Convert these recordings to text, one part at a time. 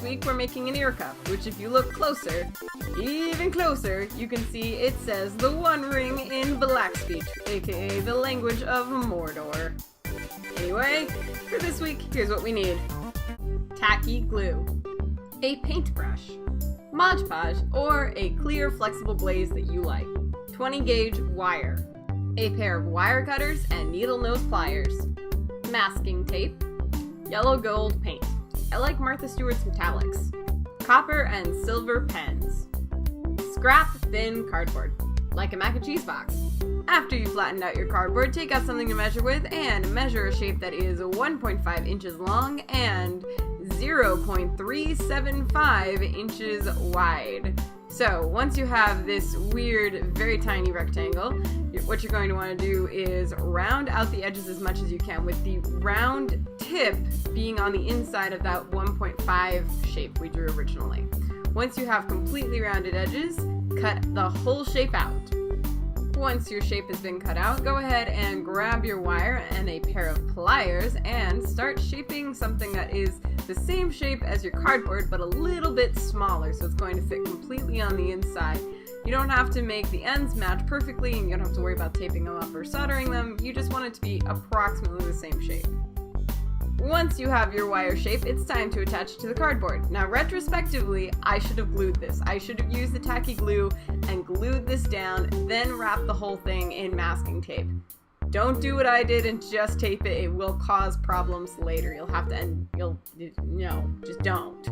week we're making an ear cup, which if you look closer, even closer, you can see it says the One Ring in Black Speech, aka the language of Mordor. Anyway, for this week, here's what we need. Tacky glue, a paintbrush, Mod Podge, or a clear flexible glaze that you like, 20 gauge wire, a pair of wire cutters and needle nose pliers, masking tape, yellow gold paint, I like Martha Stewart's metallics, copper and silver pens, scrap thin cardboard, like a mac and cheese box. After you flattened out your cardboard, take out something to measure with and measure a shape that is 1.5 inches long and 0.375 inches wide. So once you have this weird, very tiny rectangle, what you're going to want to do is round out the edges as much as you can, with the round tip being on the inside of that 1.5 shape we drew originally. Once you have completely rounded edges, cut the whole shape out. Once your shape has been cut out, go ahead and grab your wire and a pair of pliers and start shaping something that is the same shape as your cardboard but a little bit smaller, so it's going to fit completely on the inside. You don't have to make the ends match perfectly and you don't have to worry about taping them up or soldering them. You just want it to be approximately the same shape. Once you have your wire shape, it's time to attach it to the cardboard. Now, retrospectively, I should have glued this. I should have used the tacky glue and glued this down, then wrap the whole thing in masking tape. Don't do what I did and just tape it. It will cause problems later. You'll have to, no, just don't.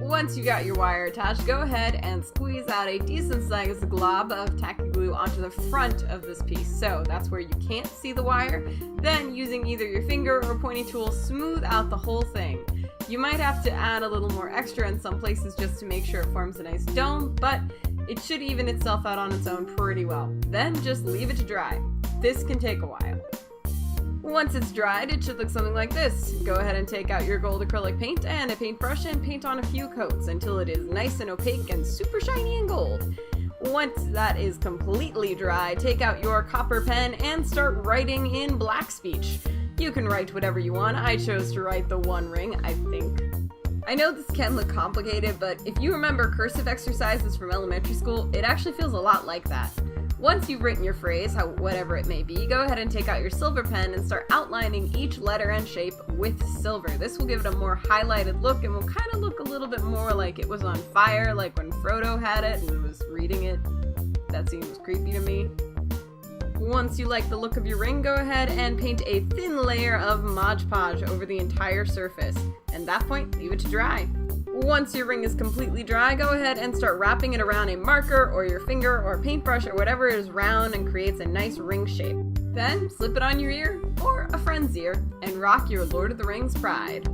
Once you got your wire attached, go ahead and squeeze out a decent sized glob of tacky glue onto the front of this piece. So that's where you can't see the wire. Then, using either your finger or pointy tool, smooth out the whole thing. You might have to add a little more extra in some places just to make sure it forms a nice dome, but it should even itself out on its own pretty well. Then just leave it to dry. This can take a while. Once it's dried, it should look something like this. Go ahead and take out your gold acrylic paint and a paintbrush and paint on a few coats until it is nice and opaque and super shiny and gold. Once that is completely dry, take out your copper pen and start writing in Black Speech. You can write whatever you want. I chose to write the One Ring, I think. I know this can look complicated, but if you remember cursive exercises from elementary school, it actually feels a lot like that. Once you've written your phrase, whatever it may be, go ahead and take out your silver pen and start outlining each letter and shape with silver. This will give it a more highlighted look and will kind of look a little bit more like it was on fire, like when Frodo had it and was reading it. That seems creepy to me. Once you like the look of your ring, go ahead and paint a thin layer of Mod Podge over the entire surface. At that point, leave it to dry. Once your ring is completely dry, go ahead and start wrapping it around a marker or your finger or paintbrush or whatever is round and creates a nice ring shape. Then slip it on your ear or a friend's ear and rock your Lord of the Rings pride.